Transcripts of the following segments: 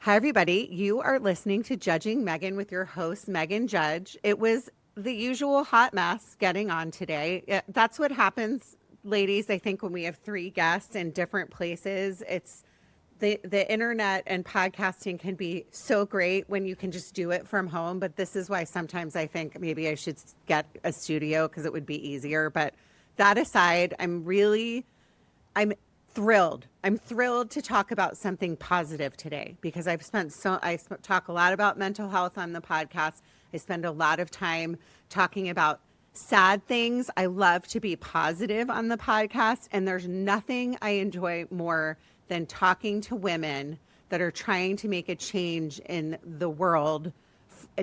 Hi, everybody. You are listening to Judging Meghan with your host, Meghan Judge. It was the usual hot mess getting on today. That's what happens, ladies. I think when we have three guests in different places, it's the internet and podcasting can be so great when you can just do it from home. But this is why sometimes I think maybe I should get a studio because it would be easier. But that aside, I'm thrilled. I'm thrilled to talk about something positive today because talk a lot about mental health on the podcast. I spend a lot of time talking about sad things. I love to be positive on the podcast, and there's nothing I enjoy more than talking to women that are trying to make a change in the world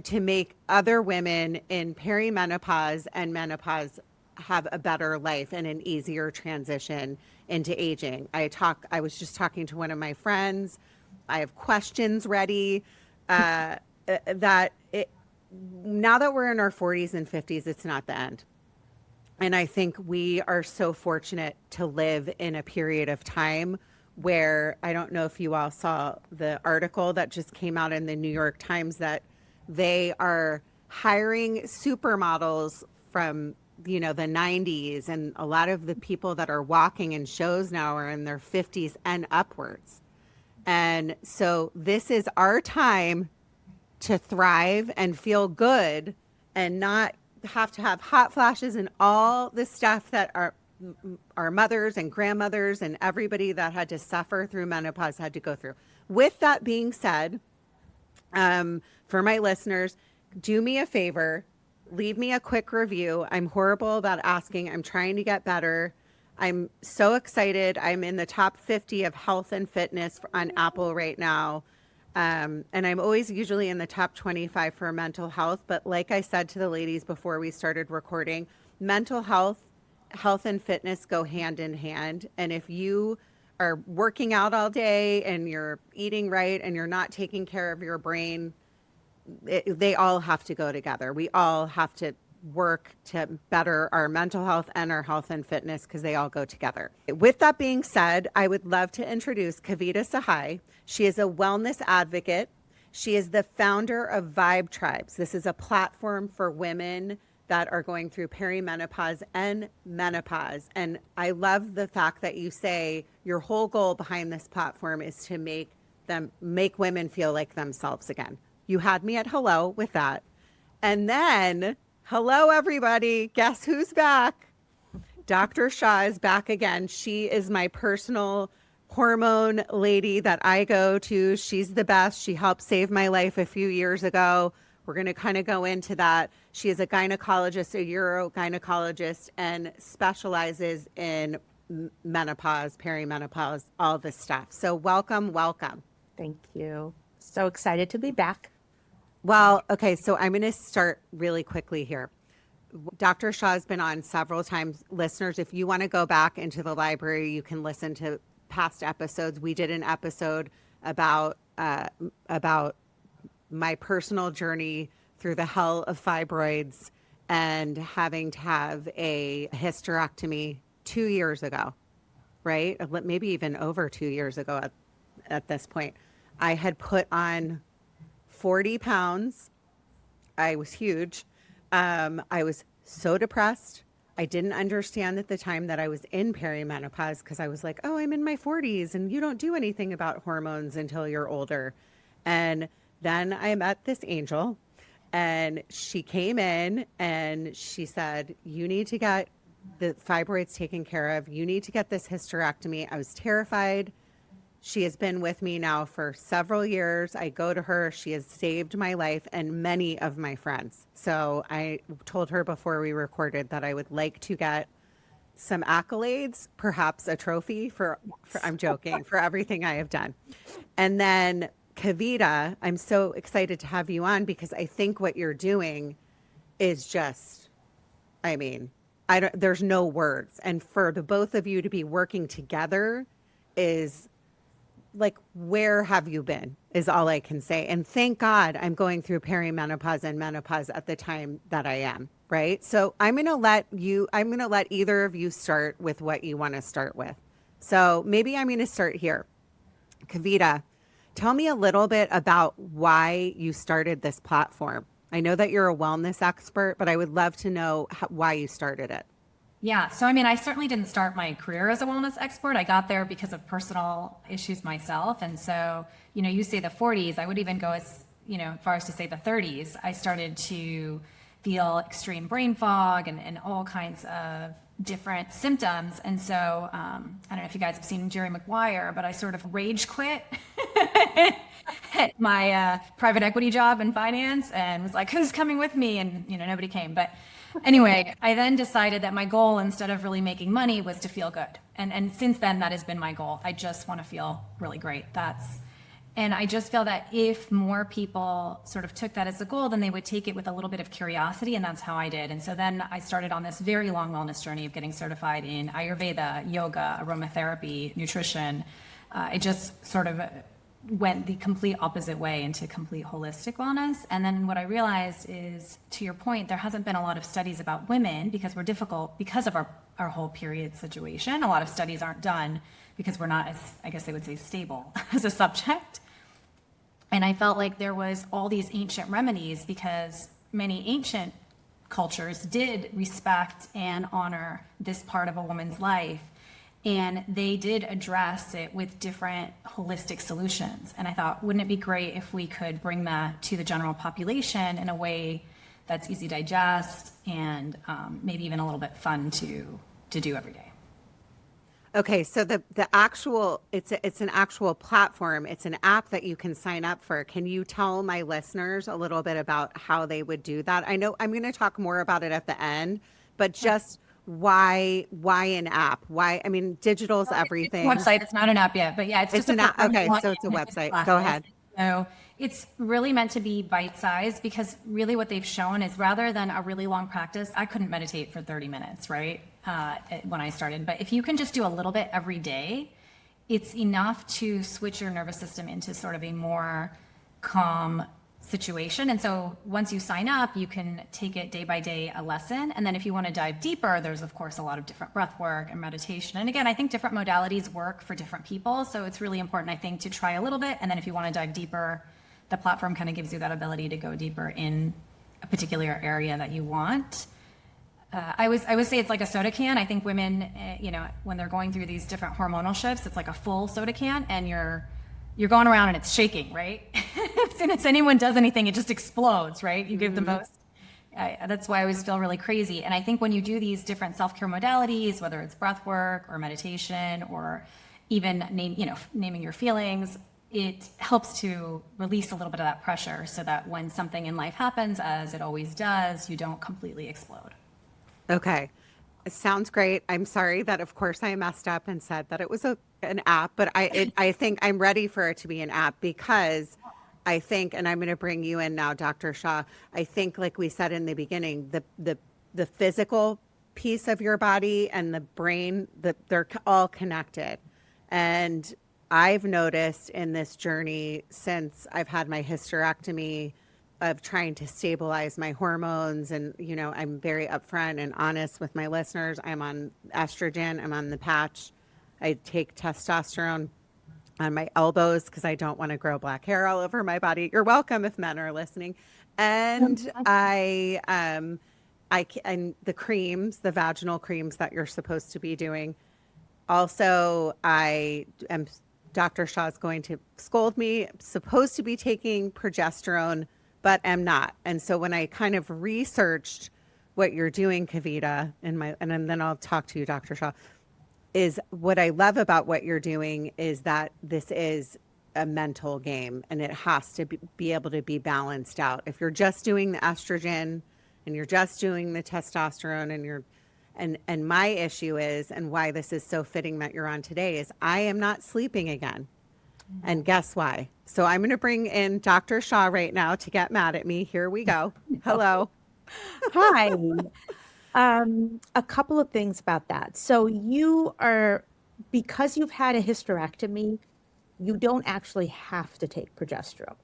to make other women in perimenopause and menopause have a better life and an easier transition into aging. I was just talking to one of my friends. I have questions ready. Now that we're in our 40s and 50s, it's not the end. And I think we are so fortunate to live in a period of time where, I don't know if you all saw the article that just came out in the New York Times, that they are hiring supermodels from the 90s, and a lot of the people that are walking in shows now are in their 50s and upwards. And so this is our time to thrive and feel good and not have to have hot flashes and all the stuff that our mothers and grandmothers and everybody that had to suffer through menopause had to go through. With that being said, for my listeners, do me a favor. Leave me a quick review. I'm horrible about asking. I'm trying to get better. I'm so excited. I'm in the top 50 of health and fitness on Apple right now. And I'm always usually in the top 25 for mental health. But like I said to the ladies before we started recording, mental health and fitness go hand in hand. And if you are working out all day and you're eating right and you're not taking care of your brain, they all have to go together. We all have to work to better our mental health and our health and fitness because they all go together. With that being said, I would love to introduce Kavita Sahai. She is a wellness advocate. She is the founder of Vibe Tribes. This is a platform for women that are going through perimenopause and menopause. And I love the fact that you say your whole goal behind this platform is to make women feel like themselves again. You had me at hello with that. And then, hello, everybody. Guess who's back? Dr. Shah is back again. She is my personal hormone lady that I go to. She's the best. She helped save my life a few years ago. We're going to kind of go into that. She is a gynecologist, a urogynecologist, and specializes in menopause, perimenopause, all this stuff. So welcome. Thank you. So excited to be back. Well, okay, so I'm going to start really quickly here. Dr. Shah has been on several times. Listeners, if you want to go back into the library, you can listen to past episodes. We did an episode about my personal journey through the hell of fibroids and having to have a hysterectomy 2 years ago, right? Maybe even over 2 years ago at this point. I had put on 40 pounds. I was huge. I was so depressed. I didn't understand at the time that I was in perimenopause because I was like, oh, I'm in my 40s and you don't do anything about hormones until you're older. And then I met this angel and she came in and she said, you need to get the fibroids taken care of. You need to get this hysterectomy. I was terrified. She has been with me now for several years. I go to her. She has saved my life and many of my friends. So I told her before we recorded that I would like to get some accolades, perhaps a trophy for I'm joking, for everything I have done. And then Kavita, I'm so excited to have you on because I think what you're doing is just, there's no words. And for the both of you to be working together is like, where have you been is all I can say. And thank God I'm going through perimenopause and menopause at the time that I am, right? So I'm going to let either of you start with what you want to start with. So maybe I'm going to start here. Kavita, Tell me a little bit about why you started this platform. I know that you're a wellness expert, but I would love to know why you started it. Yeah, so I mean, I certainly didn't start my career as a wellness expert. I got there because of personal issues myself. And so, you say the 40s, I would even go as far as to say the 30s. I started to feel extreme brain fog and all kinds of different symptoms. And so, I don't know if you guys have seen Jerry Maguire, but I sort of rage quit at my private equity job in finance and was like, who's coming with me? And, nobody came. But anyway, I then decided that my goal, instead of really making money, was to feel good. And since then, that has been my goal. I just want to feel really great. And I just feel that if more people sort of took that as a goal, then they would take it with a little bit of curiosity, and that's how I did. And so then I started on this very long wellness journey of getting certified in Ayurveda, yoga, aromatherapy, nutrition. I just sort of went the complete opposite way into complete holistic wellness. And then what I realized is, to your point, there hasn't been a lot of studies about women because we're difficult because of our whole period situation. A lot of studies aren't done because we're not as, I guess they would say, stable as a subject. And I felt like there was all these ancient remedies because many ancient cultures did respect and honor this part of a woman's life. And they did address it with different holistic solutions. And I thought, wouldn't it be great if we could bring that to the general population in a way that's easy to digest and maybe even a little bit fun to do every day. Okay, so the actual it's an actual platform. It's an app that you can sign up for. Can you tell my listeners a little bit about how they would do that? I know I'm going to talk more about it at the end, but just why an app? Why? I mean, digital's everything. It's a website. It's not an app yet, but yeah, it's just an app. platform Okay, you want so it's a in website. Go classes. ahead. So it's really meant to be bite-sized because really what they've shown is rather than a really long practice, I couldn't meditate for 30 minutes, right? When I started. But if you can just do a little bit every day, it's enough to switch your nervous system into sort of a more calm situation. And so once you sign up, you can take it day by day, a lesson. And then if you want to dive deeper, there's of course a lot of different breath work and meditation. And again, I think different modalities work for different people. So it's really important, I think, to try a little bit. And then if you want to dive deeper, the platform kind of gives you that ability to go deeper in a particular area that you want. I would say it's like a soda can. I think women, when they're going through these different hormonal shifts, it's like a full soda can, and you're going around and it's shaking, right? As soon as anyone does anything, it just explodes, right? You give the most. That's why I always feel really crazy. And I think when you do these different self-care modalities, whether it's breath work or meditation or even naming your feelings, it helps to release a little bit of that pressure so that when something in life happens, as it always does, you don't completely explode. Okay. It sounds great. I'm sorry that, of course, I messed up and said that it was an app, but I think I'm ready for it to be an app because I think, and I'm going to bring you in now, Dr. Shah. I think, like we said in the beginning, the physical piece of your body and the brain, they're all connected. And I've noticed in this journey since I've had my hysterectomy of trying to stabilize my hormones. And, I'm very upfront and honest with my listeners. I'm on estrogen. I'm on the patch. I take testosterone on my elbows because I don't want to grow black hair all over my body. You're welcome if men are listening. And and the creams, the vaginal creams that you're supposed to be doing. Also, Dr. Shah is going to scold me. I'm supposed to be taking progesterone, but am not. And so when I kind of researched what you're doing, Kavita, and then I'll talk to you, Dr. Shah, is what I love about what you're doing is that this is a mental game and it has to be able to be balanced out. If you're just doing the estrogen and you're just doing the testosterone and my issue is, and why this is so fitting that you're on today, is I am not sleeping again. And guess why? So I'm going to bring in Dr. Shah right now to get mad at me. Here we go. Hello. Hi. A couple of things about that. So because you've had a hysterectomy, you don't actually have to take progesterone.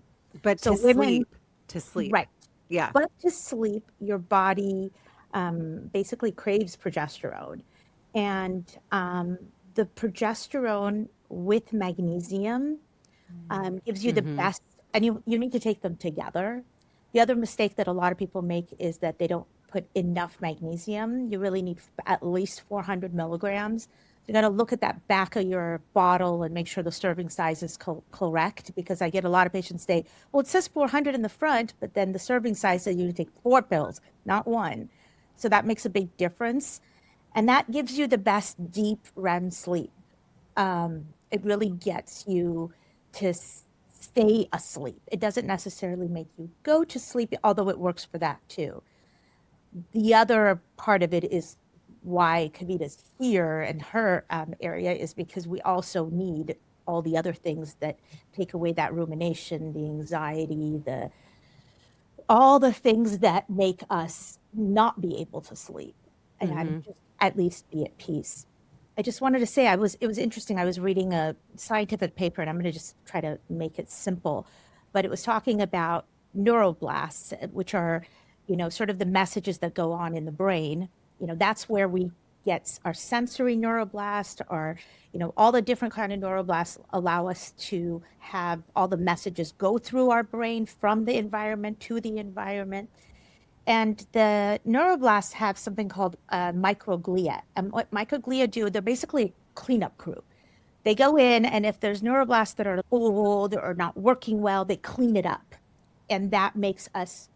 But So to sleep. Right. Yeah. But to sleep, your body basically craves progesterone. And the progesterone with magnesium gives you the best, and you need to take them together. The other mistake that a lot of people make is that they don't put enough magnesium. You really need at least 400 milligrams. You got to look at that back of your bottle and make sure the serving size is correct, because I get a lot of patients say, well, it says 400 in the front, but then the serving size says you take 4 pills, not 1. So that makes a big difference. And that gives you the best deep REM sleep. It really gets you to stay asleep. It doesn't necessarily make you go to sleep, although it works for that too. The other part of it is why Kavita's here and her area is because we also need all the other things that take away that rumination, the anxiety, all the things that make us not be able to sleep and just at least be at peace. I just wanted to say it was interesting. I was reading a scientific paper, and I'm going to just try to make it simple, but it was talking about neuroblasts, which are, sort of the messages that go on in the brain. That's where we get our sensory neuroblast, or, all the different kind of neuroblasts allow us to have all the messages go through our brain from the environment to the environment. And the neuroblasts have something called microglia. And what microglia do, they're basically a cleanup crew. They go in, and if there's neuroblasts that are old or not working well, they clean it up. And that makes us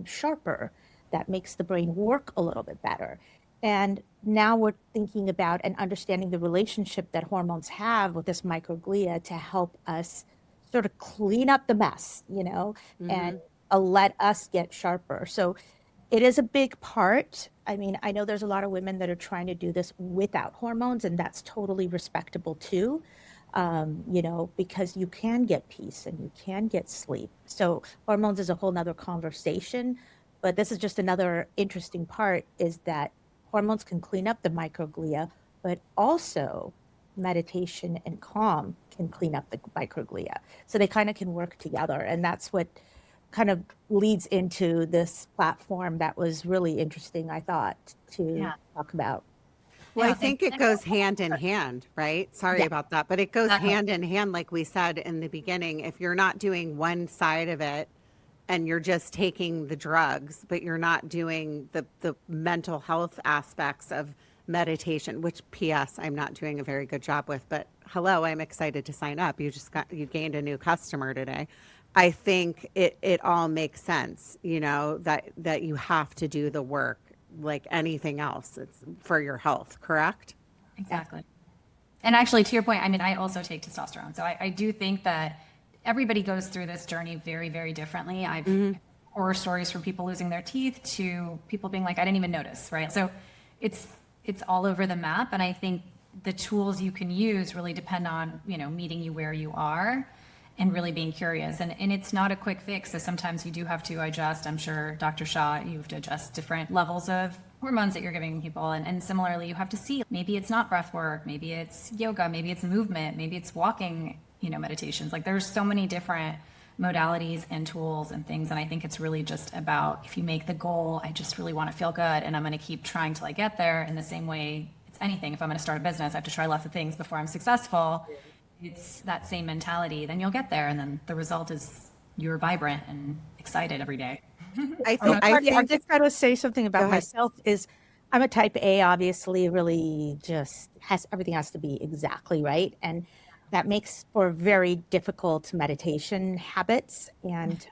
sharper. That makes the brain work a little bit better. And now we're thinking about and understanding the relationship that hormones have with this microglia to help us sort of clean up the mess, and let us get sharper. So it is a big part. I mean, I know there's a lot of women that are trying to do this without hormones, and that's totally respectable too, because you can get peace and you can get sleep. So hormones is a whole nother conversation, but this is just another interesting part, is that hormones can clean up the microglia, but also meditation and calm can clean up the microglia. So they kind of can work together. And that's what kind of leads into this platform that was really interesting, I thought, to talk about. Well, I think it goes hand in hand, right? Sorry about that, but it goes hand in hand, like we said in the beginning. If you're not doing one side of it and you're just taking the drugs, but you're not doing the mental health aspects of meditation, which PS I'm not doing a very good job with, but hello, I'm excited to sign up. You gained a new customer today. I think it all makes sense, that you have to do the work like anything else. It's for your health, correct? Exactly. And actually, to your point, I mean, I also take testosterone. So I do think that everybody goes through this journey very, very differently. I've horror stories from people losing their teeth to people being like, I didn't even notice, right? So it's all over the map. And I think the tools you can use really depend on, meeting you where you are and really being curious. And it's not a quick fix. So sometimes you do have to adjust. I'm sure, Dr. Shah, you have to adjust different levels of hormones that you're giving people. And similarly, you have to see, maybe it's not breath work, maybe it's yoga, maybe it's movement, maybe it's walking, meditations. Like there's so many different modalities and tools and things. And I think it's really just about, if you make the goal, I just really want to feel good and I'm going to keep trying till I get there. In the same way, it's anything. If I'm going to start a business, I have to try lots of things before I'm successful. It's that same mentality, then you'll get there. And then the result is you're vibrant and excited every day. I just got to say something about myself is I'm a type A, obviously, really just everything has to be exactly right. And that makes for very difficult meditation habits. And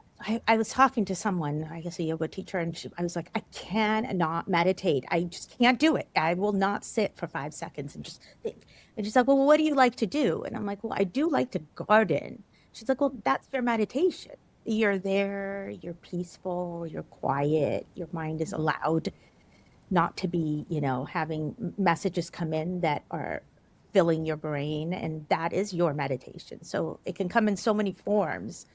I was talking to someone, I guess a yoga teacher, and I was like, I cannot meditate. I just can't do it. I will not sit for 5 seconds and just think. And she's like, well, what do you like to do? And I'm like, well, I do like to garden. She's like, well, that's your meditation. You're there, you're peaceful, you're quiet, your mind is allowed not to be, having messages come in that are filling your brain, and that is your meditation. So it can come in so many forms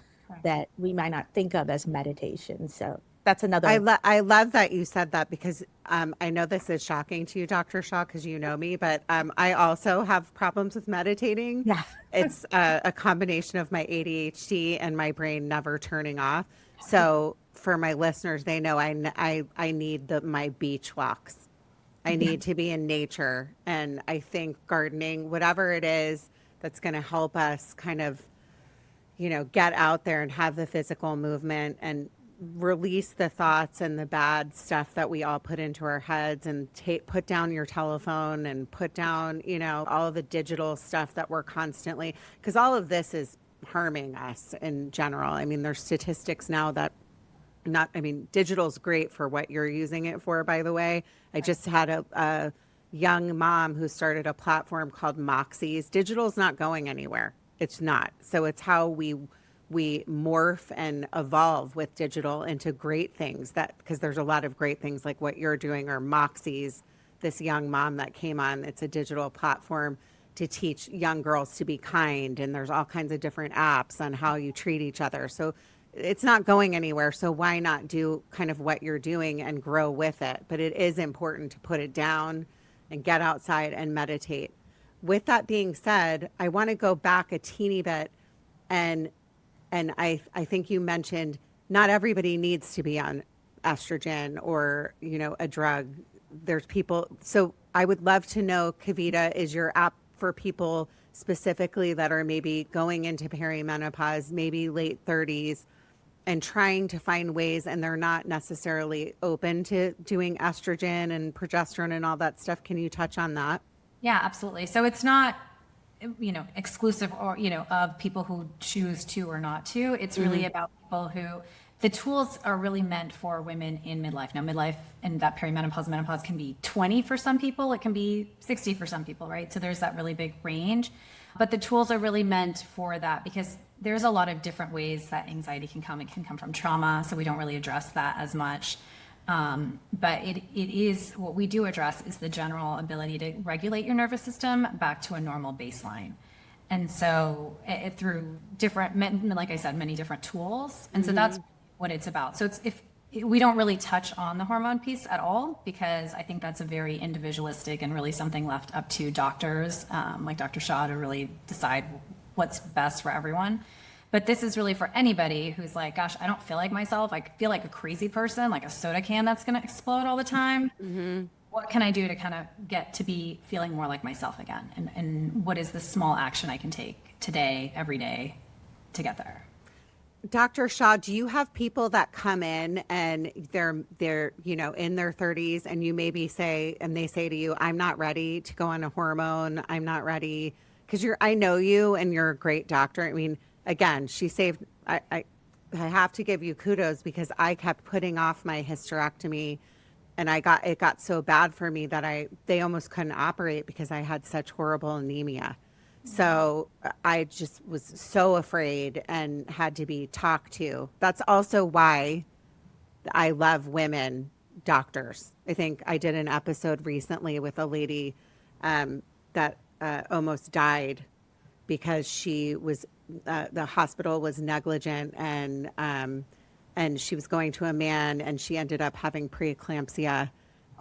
that we might not think of as meditation. So that's another. I love that you said that, because I know this is shocking to you, Dr. Shaw, because you know me, but I also have problems with meditating. Yeah. It's a combination of my ADHD and my brain never turning off. So for my listeners, they know I need my beach walks. I need to be in nature. And I think gardening, whatever it is that's going to help us kind of get out there and have the physical movement and release the thoughts and the bad stuff that we all put into our heads, and put down your telephone and put down, all of the digital stuff that we're constantly, because all of this is harming us in general. I mean, there's statistics now that digital's great for what you're using it for, by the way. I just had a young mom who started a platform called Moxies. Digital's not going anywhere. It's not. So it's how we morph and evolve with digital into great things, because there's a lot of great things like what you're doing, or Moxies, this young mom that came on. It's a digital platform to teach young girls to be kind. And there's all kinds of different apps on how you treat each other. So it's not going anywhere. So why not do kind of what you're doing and grow with it? But it is important to put it down and get outside and meditate. With that being said, I want to go back a teeny bit, and I think you mentioned not everybody needs to be on estrogen or, a drug. There's people. So I would love to know, Kavita, is your app for people specifically that are maybe going into perimenopause, maybe late 30s, and trying to find ways, and they're not necessarily open to doing estrogen and progesterone and all that stuff. Can you touch on that? Yeah, absolutely. So it's not, exclusive or, of people who choose to or not to. It's really about people who, the tools are really meant for women in midlife. Now, midlife and that perimenopause, menopause can be 20 for some people. It can be 60 for some people, right? So there's that really big range. But the tools are really meant for that, because there's a lot of different ways that anxiety can come. It can come from trauma, so we don't really address that as much. But it is, what we do address is the general ability to regulate your nervous system back to a normal baseline. And so through different, like I said, many different tools. And so that's what it's about. So we don't really touch on the hormone piece at all, because I think that's a very individualistic and really something left up to doctors, like Dr. Shah, to really decide what's best for everyone. But this is really for anybody who's like, gosh, I don't feel like myself. I feel like a crazy person, like a soda can that's going to explode all the time. What can I do to kind of get to be feeling more like myself again? And what is the small action I can take today, every day, to get there? Dr. Shah, do you have people that come in and they're in their 30s, and you maybe say to you, I'm not ready to go on a hormone. I'm not ready, because I know you and you're a great doctor. I mean, again, she saved, I have to give you kudos, because I kept putting off my hysterectomy, and it got so bad for me that they almost couldn't operate because I had such horrible anemia. So I just was so afraid and had to be talked to. That's also why I love women doctors. I think I did an episode recently with a lady that almost died because she was, the hospital was negligent, and she was going to a man, and she ended up having preeclampsia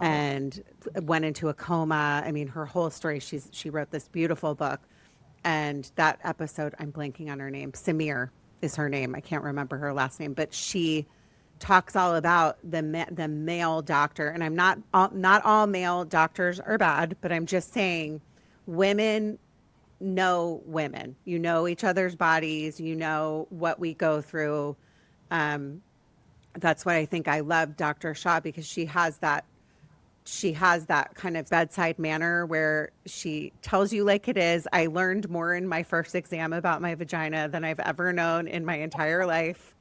and went into a coma. I mean, her whole story, she wrote this beautiful book. And that episode, I'm blanking on her name. Samir is her name. I can't remember her last name, but she talks all about the male doctor. And I'm not all male doctors are bad, but I'm just saying women know women. You know each other's bodies. You know what we go through. That's why I think I love Dr. Shah, because she has that kind of bedside manner where she tells you like it is. I learned more in my first exam about my vagina than I've ever known in my entire life.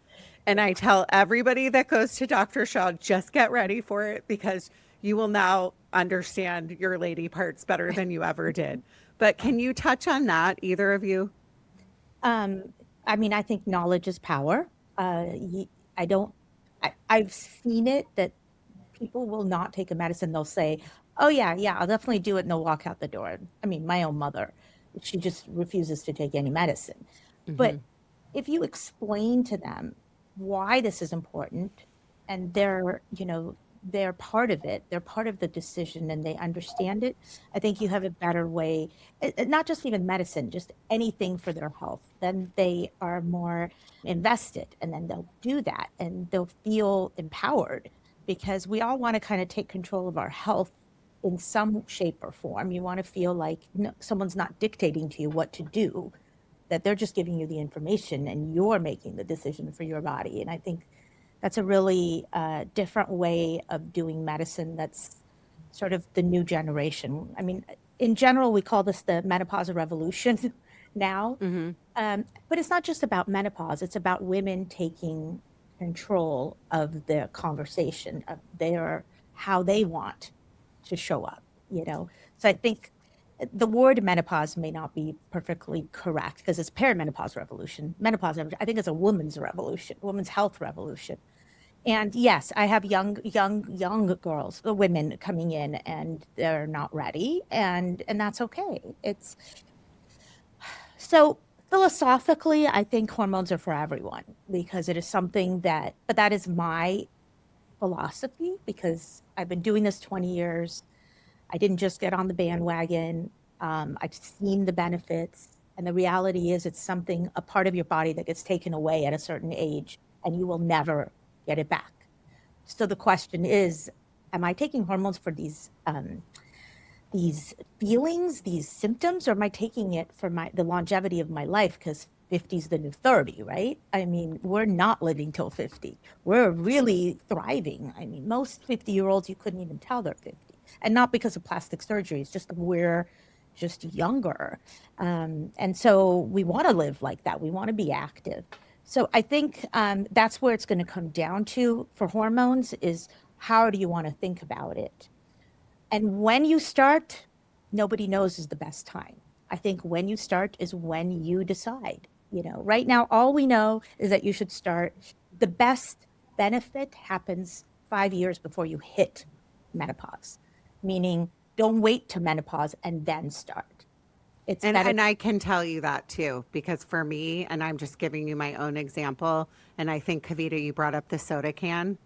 And I tell everybody that goes to Dr. Shah, just get ready for it, because you will now understand your lady parts better than you ever did. But can you touch on that, either of you? I mean, I think knowledge is power. I've seen it that people will not take a medicine. They'll say, oh yeah, I'll definitely do it. And they'll walk out the door. I mean, my own mother, she just refuses to take any medicine. But if you explain to them why this is important, and they're part of it, they're part of the decision, and they understand it, I think you have a better way, not just even medicine, just anything for their health. Then they are more invested, and then they'll do that, and they'll feel empowered, because we all want to kind of take control of our health in some shape or form. You want to feel like someone's not dictating to you what to do. that they're just giving you the information and you're making the decision for your body. And I think that's a really different way of doing medicine. That's sort of the new generation. I mean, in general, we call this the menopause revolution now. But it's not just about menopause. It's about women taking control of their conversation, of how they want to show up, you know? So I think the word menopause may not be perfectly correct because it's perimenopause revolution. Menopause revolution, I think it's a woman's revolution, women's health revolution. And yes, I have young girls, women coming in, and they're not ready, and that's okay. It's so philosophically, I think hormones are for everyone because it is something but that is my philosophy because I've been doing this 20 years. I didn't just get on the bandwagon. I've seen the benefits. And the reality is it's a part of your body that gets taken away at a certain age and you will never get it back. So the question is, am I taking hormones for these feelings, these symptoms, or am I taking it for the longevity of my life? Because 50 is the new 30, right? I mean, we're not living till 50. We're really thriving. I mean, most 50-year-olds, you couldn't even tell they're 50. And not because of plastic surgery, it's just we're just younger. And so we want to live like that. We want to be active. So I think that's where it's going to come down to for hormones is how do you want to think about it? And when you start, nobody knows is the best time. I think when you start is when you decide. You know, right now, all we know is that you should start. The best benefit happens 5 years before you hit menopause, meaning don't wait to menopause and then start. It's better. And I can tell you that too, because for me, and I'm just giving you my own example, and I think Kavita, you brought up the soda can.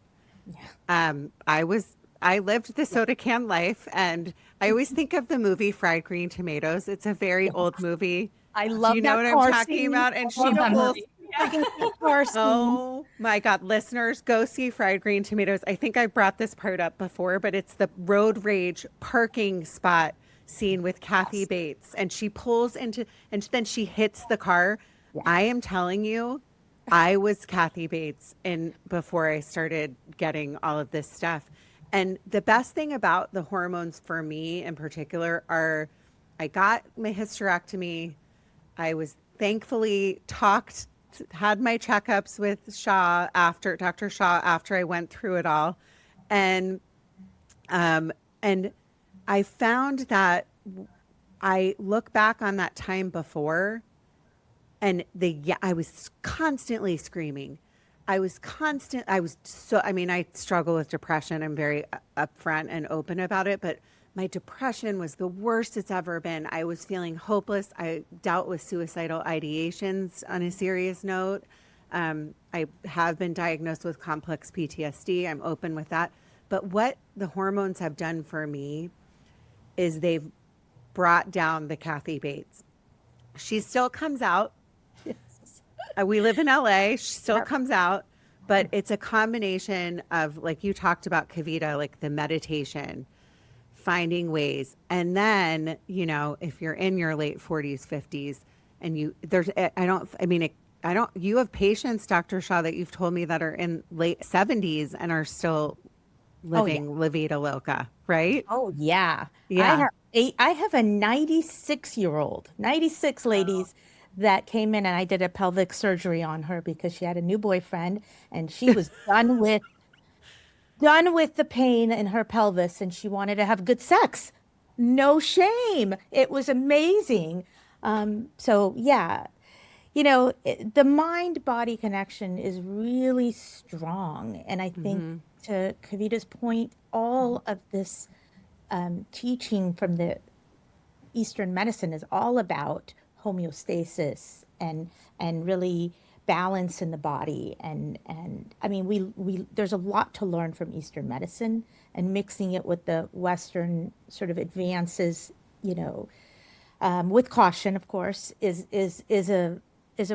I lived the soda can life, and I always think of the movie Fried Green Tomatoes. It's a very old movie. I Do love you know that what I'm car talking scene. about? And I she love that pulls. movie. Freaking car scene. Oh my God, listeners, go see Fried Green Tomatoes. I think I brought this part up before, but it's the road rage parking spot scene with Kathy Bates, and she pulls into, and then she hits the car. I am telling you, I was Kathy Bates before I started getting all of this stuff. And the best thing about the hormones for me in particular are I got my hysterectomy. I was thankfully had my checkups with Dr. Shah after I went through it all. And and I found that I look back on that time before and I was constantly screaming. I was I struggle with depression. I'm very upfront and open about it, but my depression was the worst it's ever been. I was feeling hopeless. I dealt with suicidal ideations on a serious note. I have been diagnosed with complex PTSD. I'm open with that. But what the hormones have done for me is they've brought down the Kathy Bates. She still comes out. We live in LA. She still comes out, but it's a combination of, like you talked about, Kavita, like the meditation, finding ways. And then, you know, if you're in your late 40s, 50s, and you have patients, Dr. Shah, that you've told me that are in late 70s and are still living La Vida Loca, right? Oh yeah. Yeah. I have a 96-year-old, 96 ladies that came in and I did a pelvic surgery on her because she had a new boyfriend and she was done with the pain in her pelvis and she wanted to have good sex. No shame. It was amazing. So yeah, you know, the mind-body connection is really strong. And I think to Kavita's point, all of this teaching from the Eastern medicine is all about homeostasis and really balance in the body. And I mean, we there's a lot to learn from Eastern medicine, and mixing it with the Western sort of advances, you know, with caution, of course, is a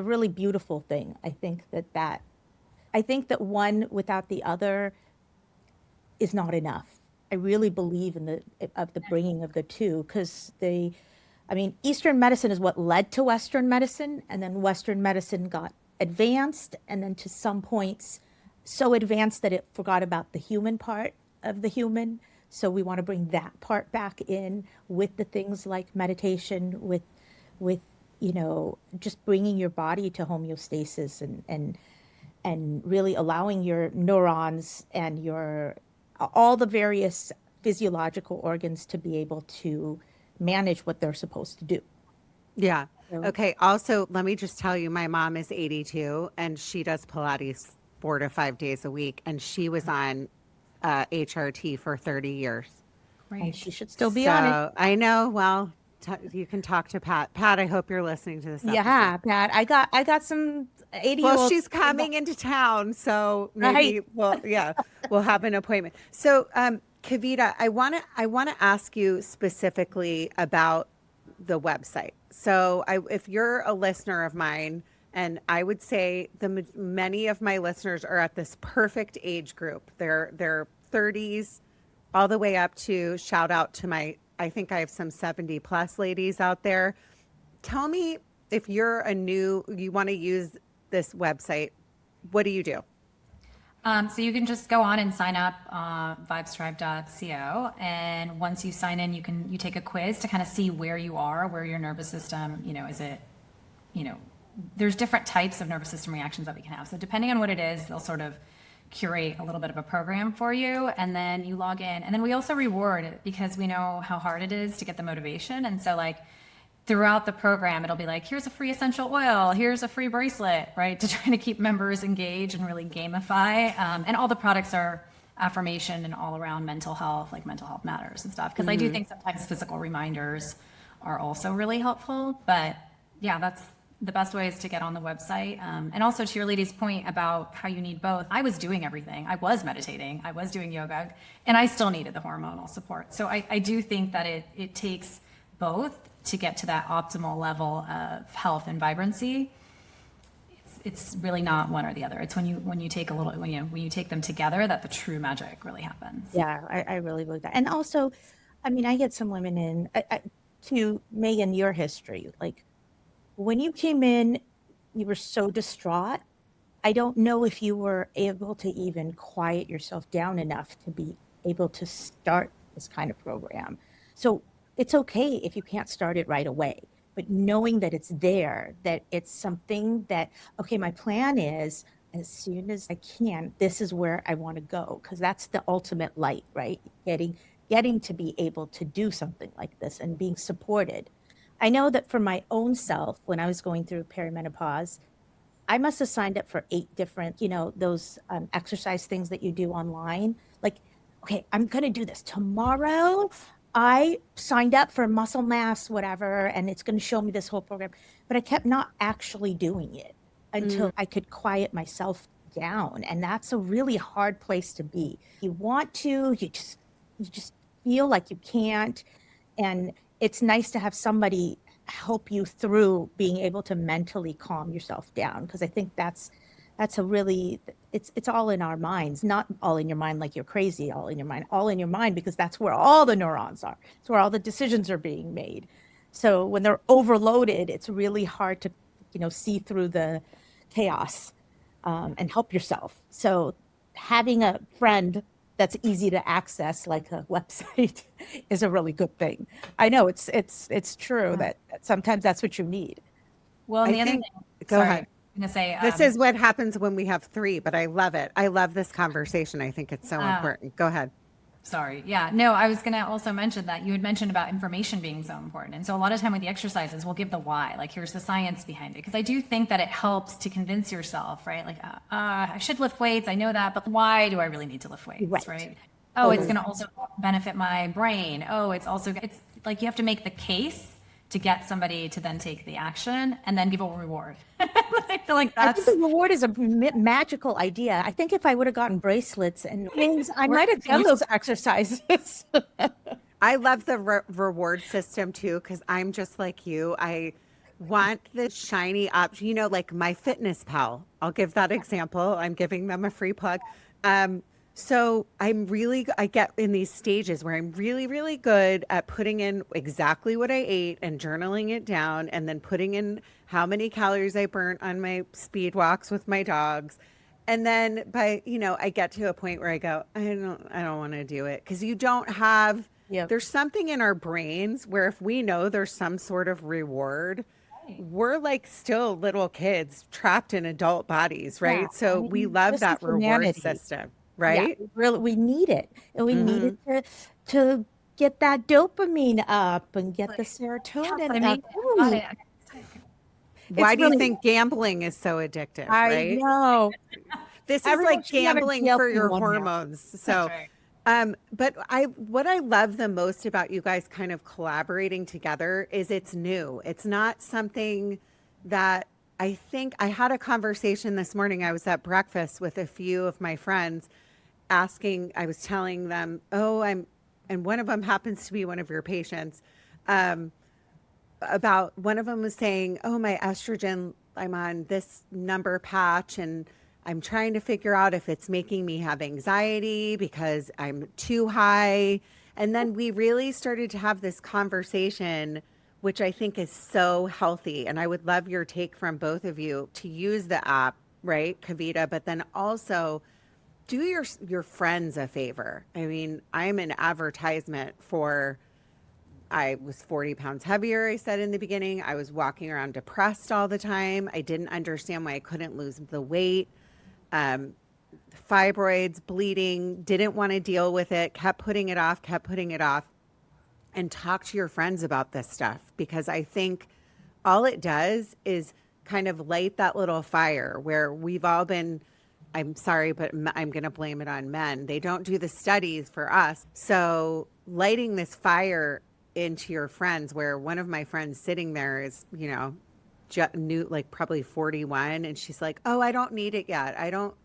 really beautiful thing. I think that one without the other is not enough. I really believe in the bringing of the two because I mean, Eastern medicine is what led to Western medicine, and then Western medicine got advanced, and then to some points so advanced that it forgot about the human part of the human. So we want to bring that part back in with the things like meditation, with just bringing your body to homeostasis and really allowing your neurons and your all the various physiological organs to be able to manage what they're supposed to do. Yeah. So- Okay. Also, let me just tell you, my mom is 82 and she does Pilates 4 to 5 days a week. And she was on HRT for 30 years. And Great. she should still be on it. So I know. Well, you can talk to Pat. Pat, I hope you're listening to this episode. Yeah, Pat. I got some 80-year-olds. Well, she's coming into town, so maybe Right. we'll have an appointment. So, Kavita, I want to ask you specifically about the website. So, if you're a listener of mine, and I would say many of my listeners are at this perfect age group. They're 30s all the way up to, shout out to I think I have some 70 plus ladies out there. Tell me, if you're you want to use this website, what do you do? So you can just go on and sign up vibestribe.co, and once you sign in, you take a quiz to kind of see where you are, where your nervous system, is it, there's different types of nervous system reactions that we can have. So depending on what it is, they'll sort of curate a little bit of a program for you, and then you log in. And then we also reward it because we know how hard it is to get the motivation. And so like throughout the program, it'll be like, here's a free essential oil, here's a free bracelet, right? To try to keep members engaged and really gamify. And all the products are affirmation and all around mental health, like mental health matters and stuff. Because I do think sometimes physical reminders are also really helpful. But yeah, that's the best way is to get on the website. And also to your lady's point about how you need both. I was doing everything. I was meditating, I was doing yoga, and I still needed the hormonal support. So I do think that it takes both to get to that optimal level of health and vibrancy. It's really not one or the other. It's when you take when you take them together that the true magic really happens. Yeah, I really believe that. And also, I mean, I get some women in to Meghan, your history. Like when you came in, you were so distraught. I don't know if you were able to even quiet yourself down enough to be able to start this kind of program. So it's okay if you can't start it right away, but knowing that it's there, that it's something that, okay, my plan is as soon as I can, this is where I want to go. Because that's the ultimate light, right? Getting to be able to do something like this and being supported. I know that for my own self, when I was going through perimenopause, I must have signed up for 8 different, those exercise things that you do online. Like, okay, I'm going to do this tomorrow. I signed up for muscle mass, whatever, and it's going to show me this whole program. But I kept not actually doing it until I could quiet myself down. And that's a really hard place to be. You want to, you just feel like you can't. And it's nice to have somebody help you through being able to mentally calm yourself down. Because I think that's a really, it's all in our minds, not all in your mind like you're crazy, all in your mind, because that's where all the neurons are. It's where all the decisions are being made. So when they're overloaded, it's really hard to, see through the chaos and help yourself. So having a friend that's easy to access, like a website, is a really good thing. I know it's true that sometimes that's what you need. Well, and I the other think- thing, go sorry, ahead. I'm gonna say This is what happens when we have 3, but I love it. I love this conversation. I think it's so important. Go ahead. Sorry. Yeah. No, I was going to also mention that you had mentioned about information being so important. And so a lot of time with the exercises, we'll give the why, like here's the science behind it. Because I do think that it helps to convince yourself, right? Like, I should lift weights. I know that, but why do I really need to lift weights, right? Oh, it's going to also benefit my brain. Oh, it's like you have to make the case to get somebody to then take the action and then give a reward. I feel like I think the reward is a magical idea. I think if I would have gotten bracelets and things, I might have done those exercises. I love the reward system too, because I'm just like you. I want the shiny option, like my Fitness Pal. I'll give that example. I'm giving them a free plug. So I get in these stages where I'm really, really good at putting in exactly what I ate and journaling it down and then putting in how many calories I burnt on my speed walks with my dogs. And then I get to a point where I go, I don't want to do it. Cause you don't have, Yep. there's something in our brains where if we know there's some sort of reward, Right. we're like still little kids trapped in adult bodies, Yeah, right? So I we mean, love this is that reward humanity. system, Yeah, right? we need it, and we need Hmm. it to get that dopamine up and get the Yes, serotonin I up. mean, got Ooh, it. Why it's do you really, think gambling is so addictive, I right? know. This is Everyone like should have a gambling for your GLP-1 now. hormones. That's So, right. but what I love the most about you guys kind of collaborating together is it's new. It's not something that I think I had a conversation this morning. I was at breakfast with a few of my friends I was telling them, and one of them happens to be one of your patients. Um, about one of them was saying, "Oh, my estrogen, I'm on this number patch and I'm trying to figure out if it's making me have anxiety because I'm too high." And then we really started to have this conversation, which I think is so healthy. And I would love your take from both of you to use the app, right, Kavita, but then also do your friends a favor. I mean, I'm an advertisement for I was 40 pounds heavier, I said in the beginning. I was walking around depressed all the time. I didn't understand why I couldn't lose the weight. Um, Fibroids, bleeding, didn't want to deal with it, kept putting it off, kept putting it off. And talk to your friends about this stuff because I think all it does is kind of light that little fire where we've all been. I'm sorry, but I'm going to blame it on men. They don't do the studies for us. So lighting this fire into your friends, where one of my friends sitting there is, new, like probably 41. And she's like, "Oh, I don't need it yet.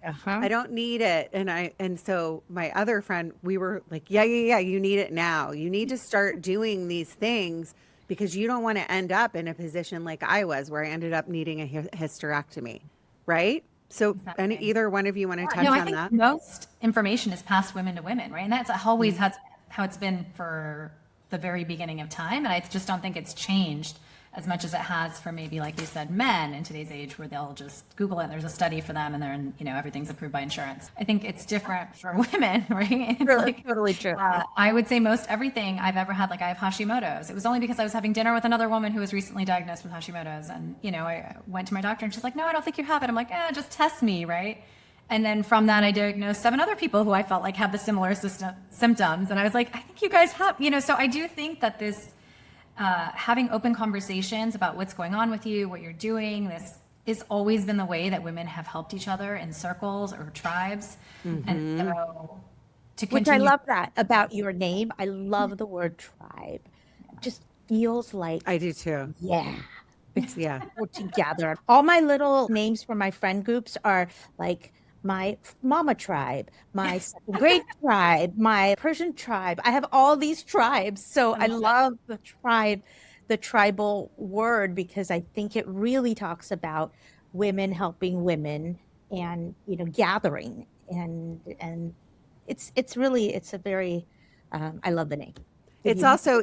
Uh-huh. I don't need it." And so my other friend, we were like, yeah, yeah, yeah, you need it now. You need to start doing these things because you don't want to end up in a position like I was where I ended up needing a hysterectomy, right? So Exactly. either one of you want to No, touch I on think that? most information is passed women to women, right? And that's always has how it's been for the very beginning of time. And I just don't think it's changed as much as it has for maybe, like you said, men in today's age where they'll just Google it. There's a study for them and they're in, everything's approved by insurance. I think it's different for women, right? It's Really, totally true. I would say most everything I've ever had, like I have Hashimoto's. It was only because I was having dinner with another woman who was recently diagnosed with Hashimoto's. And, I went to my doctor and she's like, "No, I don't think you have it." I'm like, just test me, right? And then from that, I diagnosed 7 other people who I felt like had the similar symptoms. And I was like, "I think you guys have," so I do think that this, having open conversations about what's going on with you, what you're doing, this has always been the way that women have helped each other in circles or tribes. And so to Which I continue. love that about your name. I love the word tribe. It just feels like, I do too. yeah, Yeah. we're together. All my little names for my friend groups are like my mama tribe, my second grade tribe, my Persian tribe. I have all these tribes. So I love the tribe, the tribal word, because I think it really talks about women helping women and, gathering and it's a very, I love the name. Give It's you, also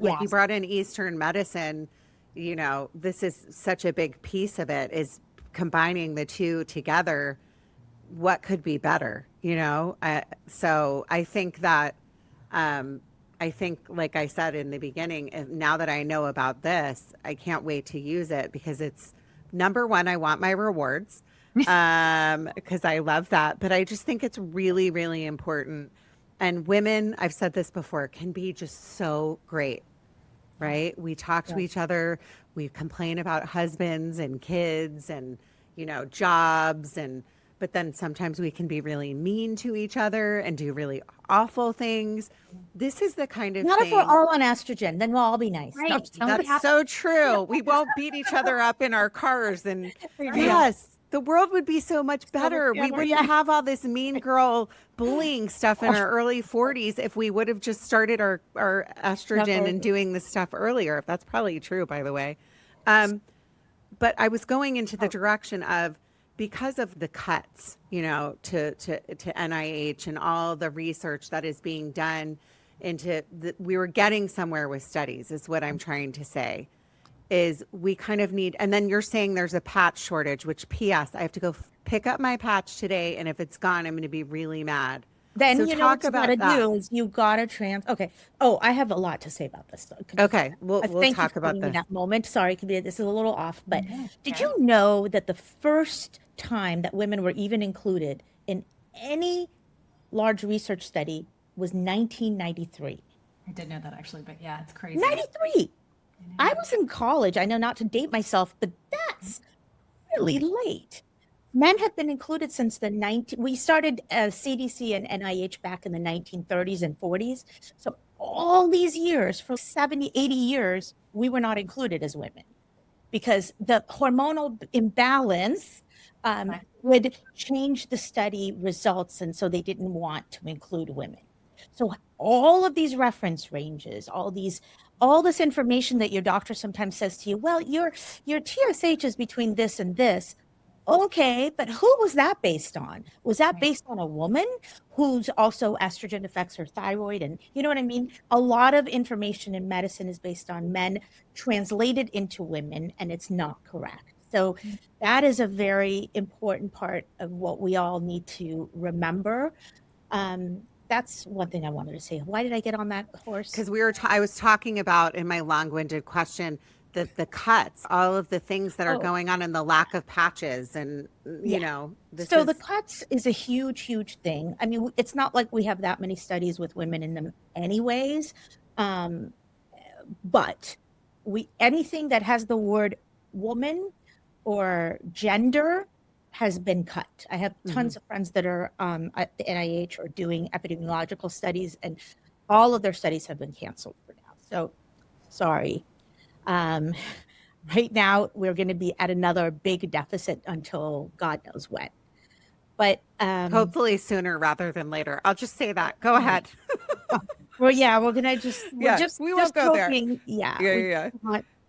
like you yes. brought in Eastern medicine. This is such a big piece of it is combining the two together. What could be better, So I think that, like I said in the beginning, now that I know about this, I can't wait to use it because it's number one, I want my rewards, because I love that. But I just think it's really, really important. And women, I've said this before, can be just so great, right? We talk to Yeah. each other, we complain about husbands and kids and, jobs but then sometimes we can be really mean to each other and do really awful things. This is the kind of Not if we're thing. all on estrogen, then we'll all be nice. No, I'm Right. just Don't kidding. That's so true. We won't beat each other up in our cars. And Yeah. yes, the world would be so much So much better. We better, wouldn't yeah. have all this mean girl bullying stuff in our early 40s if we would have just started our estrogen Never. and doing this stuff earlier. That's probably true, by the way. But I was going into the direction of because of the cuts, to NIH and all the research that is being done we were getting somewhere with studies is what I'm trying to say, is we kind of need, and then you're saying there's a patch shortage, which PS, I have to go pick up my patch today. And if it's gone, I'm going to be really mad. Then So what talk you about gotta that. do is you gotta okay. Oh, I have a lot to say about this. Okay. We'll Thank talk you for about giving me this. that moment. Sorry, Kavita, this is a little off, but did Okay. you know that the first time that women were even included in any large research study was 1993? I did know that actually, but yeah, it's crazy. 93. I was in college. I know not to date myself, but that's really late. Men have been included since we started CDC and NIH back in the 1930s and 40s. So all these years, for 70, 80 years, we were not included as women because the hormonal imbalance would change the study results. And so they didn't want to include women. So all of these reference ranges, all this information that your doctor sometimes says to you, well, your TSH is between this and this. Okay, but who was that based on? Was that based on a woman who's also estrogen affects her thyroid? And you know what I mean? A lot of information in medicine is based on men translated into women, and it's not correct. So that is a very important part of what we all need to remember. That's one thing I wanted to say. Why did I get on that horse? Because I was talking about in my long-winded question the cuts, all of the things that are going on, and the lack of patches, and the cuts is a huge, huge thing. I mean, it's not like we have that many studies with women in them, anyways. But anything that has the word woman or gender has been cut. I have tons of friends that are at the NIH or doing epidemiological studies, and all of their studies have been canceled for now. So sorry. Right now, we're going to be at another big deficit until God knows when. But hopefully sooner rather than later. I'll just say that. Go ahead. Well, yeah, we're going to we won't go there. Yeah.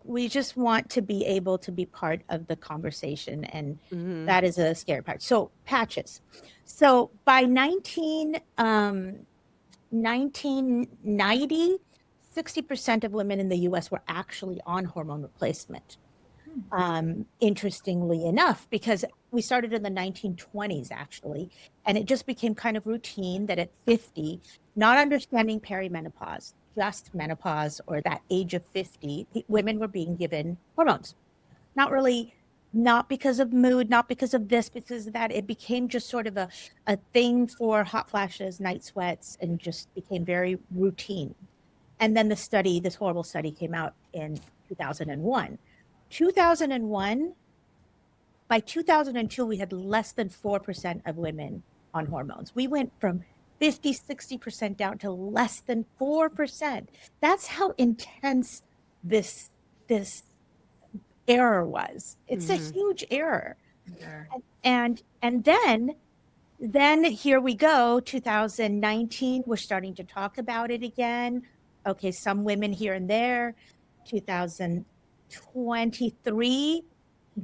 We just want to be able to be part of the conversation, and that is a scary part. So patches. So by 1990, 60% of women in the US were actually on hormone replacement. Interestingly enough, because we started in the 1920s, actually, and it just became kind of routine that at 50, not understanding perimenopause, just menopause or that age of 50, women were being given hormones. Not because of mood, not because of this, because of that. It became just sort of a thing for hot flashes, night sweats, and just became very routine. And then this horrible study came out in 2001. 2001, by 2002, we had less than 4% of women on hormones. We went from 50, 60% down to less than 4%. That's how intense this error was. It's a huge error. Sure. And then here we go, 2019, we're starting to talk about it again. Okay, some women here and there. 2023,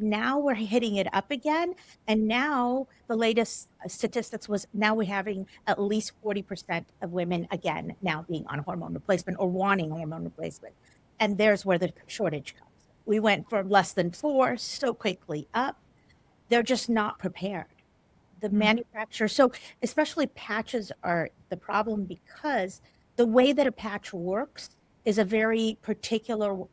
now we're hitting it up again. And now the latest statistics was now we're having at least 40% of women again now being on hormone replacement or wanting hormone replacement. And there's where the shortage comes. We went from less than 4 so quickly up. They're just not prepared. The manufacturer, so especially patches are the problem because the way that a patch works is a very particular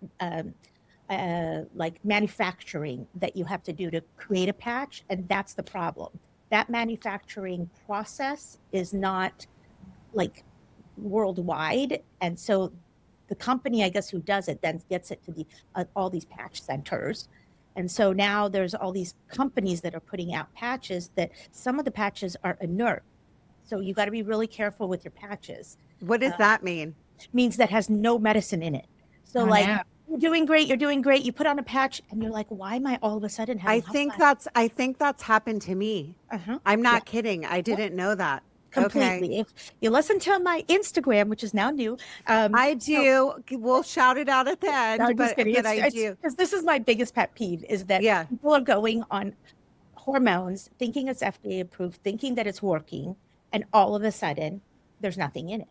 like manufacturing that you have to do to create a patch, and that's the problem. That manufacturing process is not like worldwide, and so the company, I guess, who does it then gets it to the all these patch centers. And so now there's all these companies that are putting out patches that some of the patches are inert. So you got to be really careful with your patches. What does that mean? Means that has no medicine in it. So you're doing great. You put on a patch and you're like, why am I all of a sudden having I think that's happened to me. I'm not kidding. I didn't know that. Completely. Okay. If you listen to my Instagram, which is now new. I do. We'll shout it out at the end, but I do. Because this is my biggest pet peeve is that people are going on hormones, thinking it's FDA approved, thinking that it's working, and all of a sudden there's nothing in it.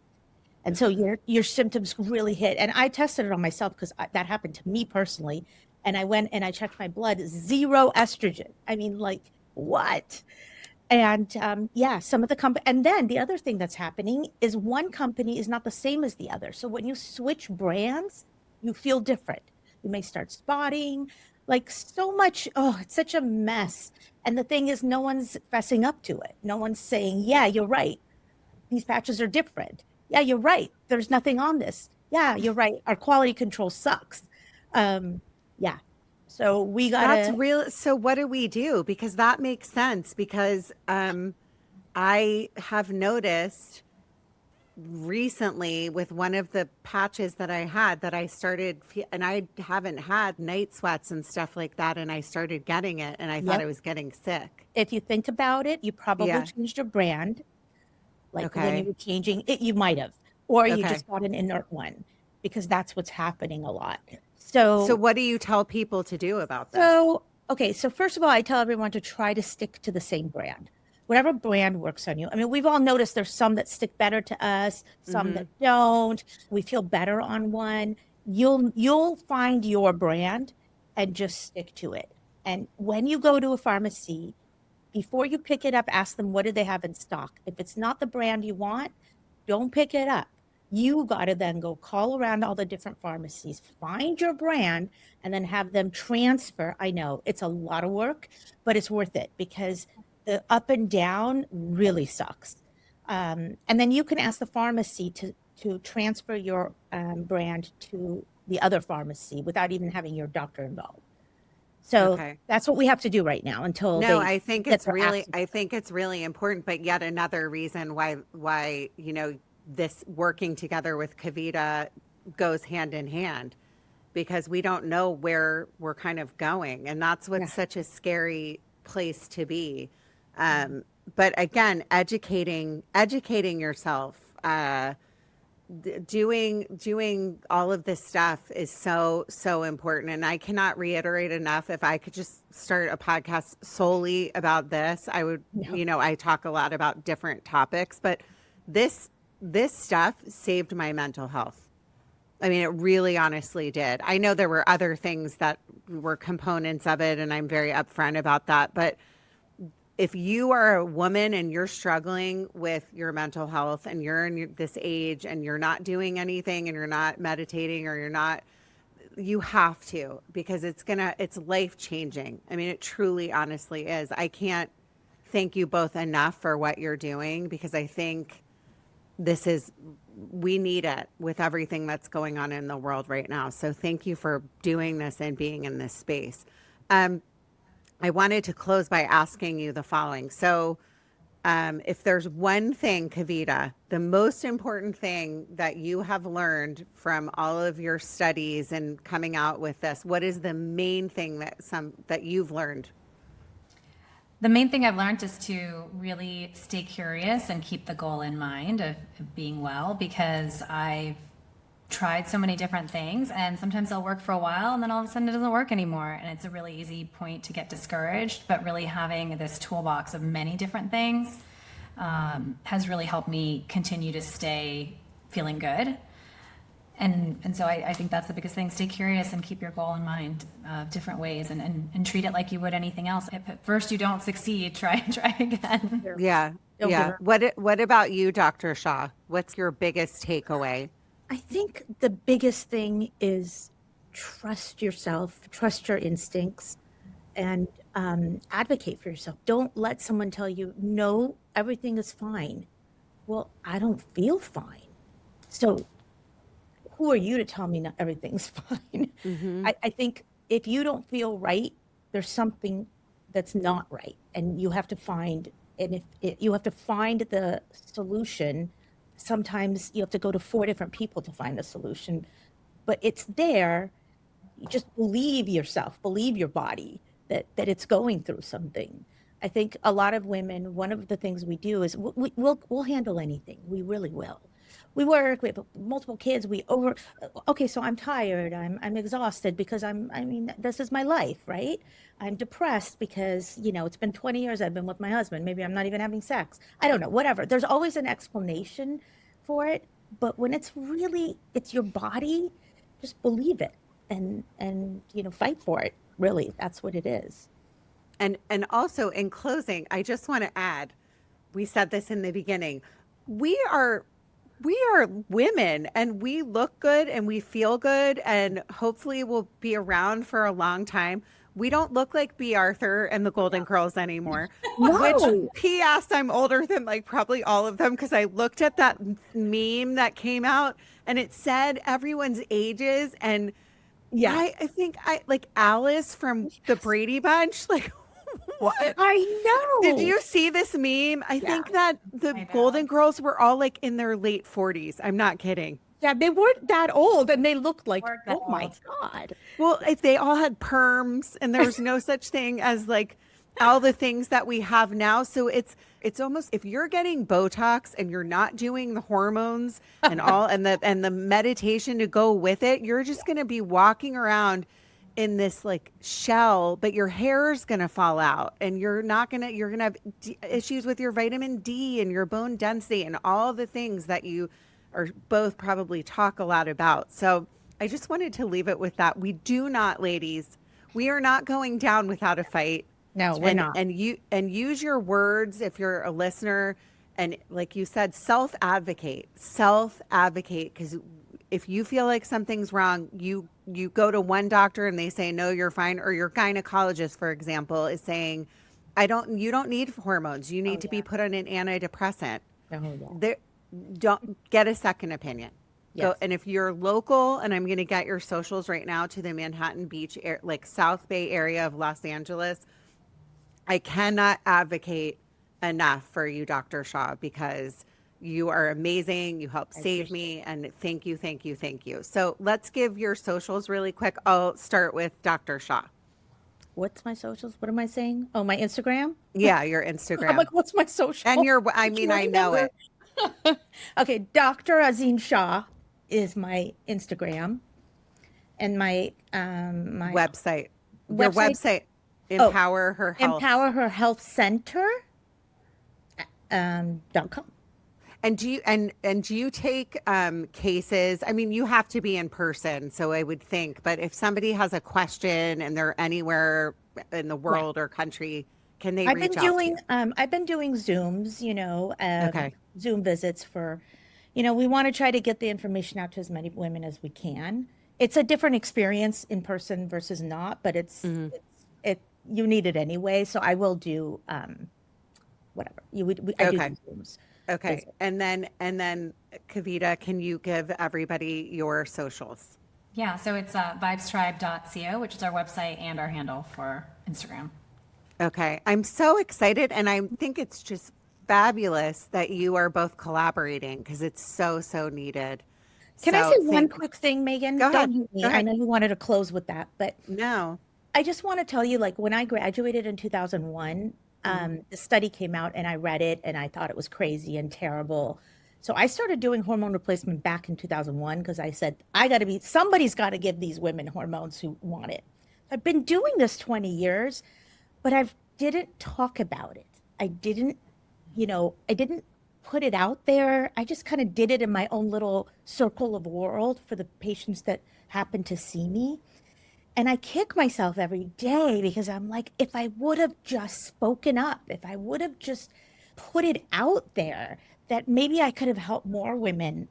And so your symptoms really hit. And I tested it on myself because that happened to me personally. And I went and I checked my blood, 0 estrogen. I mean, like, what? And some of the company, and then the other thing that's happening is one company is not the same as the other. So when you switch brands, you feel different. You may start spotting, like so much. Oh, it's such a mess. And the thing is, no one's fessing up to it. No one's saying, yeah, you're right. These patches are different. Yeah, you're right. There's nothing on this. Yeah, you're right. Our quality control sucks. Yeah. So we That's gotta. real. So what do we do? Because that makes sense. Because I have noticed recently with one of the patches that I had that I started, and I haven't had night sweats and stuff like that, and I started getting it, and I thought Yep. I was getting sick. If you think about it, you probably Yeah. changed your brand. Like when you Okay. were changing it, you might have, or you Okay. just got an inert one, because that's what's happening a lot. So So, what do you tell people to do about this? so okay. So first of all, I tell everyone to try to stick to the same brand, whatever brand works on you. I mean, we've all noticed there's some that stick better to us, some that don't. We feel better on one. You'll find your brand and just stick to it. And when you go to a pharmacy, before you pick it up, ask them what do they have in stock. If it's not the brand you want, don't pick it up. You got to then go call around all the different pharmacies, find your brand, and then have them transfer. I know it's a lot of work, but it's worth it because the up and down really sucks. And then you can ask the pharmacy to transfer your brand to the other pharmacy without even having your doctor involved. So Okay. that's what we have to do right now until No, they I think get it's their really, acts I think it's really important, but yet another reason why, this working together with Kavita goes hand in hand, because we don't know where we're kind of going. And that's what's Yeah. such a scary place to be. But again, educating yourself, doing all of this stuff is so important, and I cannot reiterate enough. If I could just start a podcast solely about this, I would. No. I talk a lot about different topics, but this stuff saved my mental health. I mean, it really honestly did. I know there were other things that were components of it, and I'm very upfront about that, but if you are a woman and you're struggling with your mental health and you're in this age and you're not doing anything and you're not meditating or you're not, you have to, because it's life changing. I mean, it truly, honestly is. I can't thank you both enough for what you're doing, because I think we need it with everything that's going on in the world right now. So thank you for doing this and being in this space. I wanted to close by asking you the following. So, if there's one thing, Kavita, the most important thing that you have learned from all of your studies and coming out with this, what is the main thing that you've learned? The main thing I've learned is to really stay curious and keep the goal in mind of being well, because I've tried so many different things, and sometimes they'll work for a while and then all of a sudden it doesn't work anymore. And it's a really easy point to get discouraged, but really having this toolbox of many different things has really helped me continue to stay feeling good. And so I think that's the biggest thing. Stay curious and keep your goal in mind, different ways, and treat it like you would anything else. If at first you don't succeed, try again. Yeah. Don't Yeah. give up. What about you, Dr. Shah? What's your biggest takeaway? I think the biggest thing is trust yourself, trust your instincts, and advocate for yourself. Don't let someone tell you, no, everything is fine. Well, I don't feel fine. So who are you to tell me not everything's fine? I think if you don't feel right, there's something that's not right, and you have to find, and if you have to find the solution. Sometimes you have to go to 4 different people to find the solution, but it's there. You just believe yourself, believe your body that it's going through something. I think a lot of women, one of the things we do is we'll handle anything. We really will. we work, we have multiple kids, okay, so I'm tired, I'm exhausted because I mean, this is my life, right? I'm depressed because, it's been 20 years I've been with my husband. Maybe I'm not even having sex. I don't know, whatever. There's always an explanation for it. But when it's your body, just believe it and fight for it. Really, that's what it is. And also in closing, I just want to add, we said this in the beginning. We are women and we look good and we feel good and hopefully we'll be around for a long time. We don't look like B. Arthur and the Golden Girls anymore. Which, No. P.S., I'm older than like probably all of them because I looked at that meme that came out and it said everyone's ages. And Yeah. I think I like Alice from the Brady Bunch. Like, what? I Did know. you see this meme? I Yeah. think that the I know. Golden Girls were all like in their late 40s. I'm not kidding. Yeah, they weren't that old and they looked like, Weren't that oh my old. God. Well, if they all had perms and there was no such thing as like all the things that we have now. So it's almost, if you're getting Botox and you're not doing the hormones and all and the meditation to go with it, you're just going to be walking around in this like shell, but your hair is going to fall out and you're going to have issues with your vitamin D and your bone density and all the things that you are both probably talk a lot about. So I just wanted to leave it with that. We do not, ladies, we are not going down without a fight. No, we're not. And use your words if you're a listener. And like you said, self-advocate, because if you feel like something's wrong, you go to one doctor and they say, no, you're fine. Or your gynecologist, for example, is saying, you don't need hormones. You need to be put on an antidepressant. Oh, yeah. There, don't get a second opinion. Go, Yes. and if you're local, and I'm going to get your socials right now to the Manhattan Beach, like South Bay area of Los Angeles, I cannot advocate enough for you, Dr. Shah, because you are amazing. You helped save me. And thank you, thank you, thank you. So let's give your socials really quick. I'll start with Dr. Shah. What's my socials? What am I saying? Oh, my Instagram? Yeah, your I'm Instagram. like, what's my social? And I Which mean, one I is know it? it. Okay, Dr. Azin Shah is my Instagram, and my Website. Your website, Empower Her Health. Empower Her Health Center .com. And do you take cases? I mean, you have to be in person, so I would think. But if somebody has a question and they're anywhere in the world or country, can they reach out to you? I've been doing Zooms, Okay. Zoom visits for, we want to try to get the information out to as many women as we can. It's a different experience in person versus not, but you need it anyway. So I will do whatever I do Okay. Zooms. Okay. Visit. And then Kavita, can you give everybody your socials? Yeah, so it's vibestribe.co, which is our website and our handle for Instagram. Okay. I'm so excited, and I think it's just fabulous that you are both collaborating because it's so, so needed. Can I So say one quick thing, Megan? Go ahead. Don't hate me. Go ahead. I know you wanted to close with that, but No. I just want to tell you, like, when I graduated in 2001, the study came out and I read it and I thought it was crazy and terrible. So I started doing hormone replacement back in 2001 because I said, somebody's got to give these women hormones who want it. I've been doing this 20 years, but I didn't talk about it. I didn't put it out there. I just kind of did it in my own little circle of world for the patients that happened to see me. And I kick myself every day because I'm like, if I would have just spoken up, if I would have just put it out there, that maybe I could have helped more women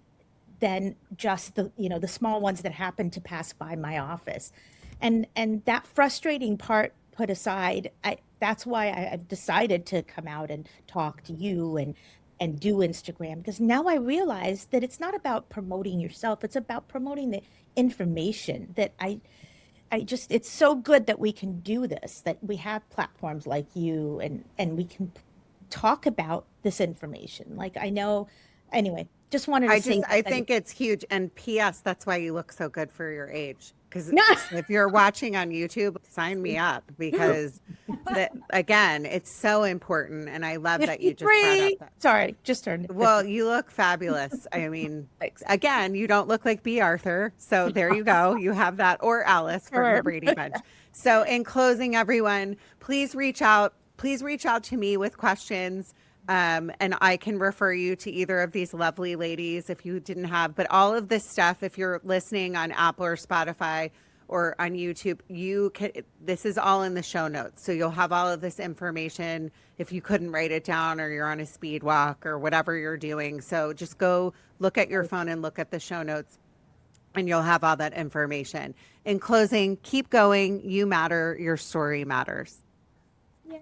than just the small ones that happened to pass by my office. And that frustrating part put aside, that's why I've decided to come out and talk to you and do Instagram, because now I realize that it's not about promoting yourself. It's about promoting the information that it's so good that we can do this, that we have platforms like you and we can talk about this information. Like, I know, anyway, just wanted to say. I think it's huge. And P.S., that's why you look so good for your age. because if you're watching on YouTube, sign me up because again, it's so important. And I love that you just brought up 53. that. Sorry, just turned. Well, you look fabulous. I mean, Thanks. again, you don't look like B. Arthur. So there you go. You have that, or Alice from the Sure. Brady Bunch. So in closing, everyone, please reach out. Please reach out to me with questions. And I can refer you to either of these lovely ladies if you didn't have, but all of this stuff, if you're listening on Apple or Spotify or on YouTube, this is all in the show notes. So you'll have all of this information if you couldn't write it down or you're on a speed walk or whatever you're doing. So just go look at your phone and look at the show notes and you'll have all that information. In closing, keep going. You matter. Your story matters. Yay.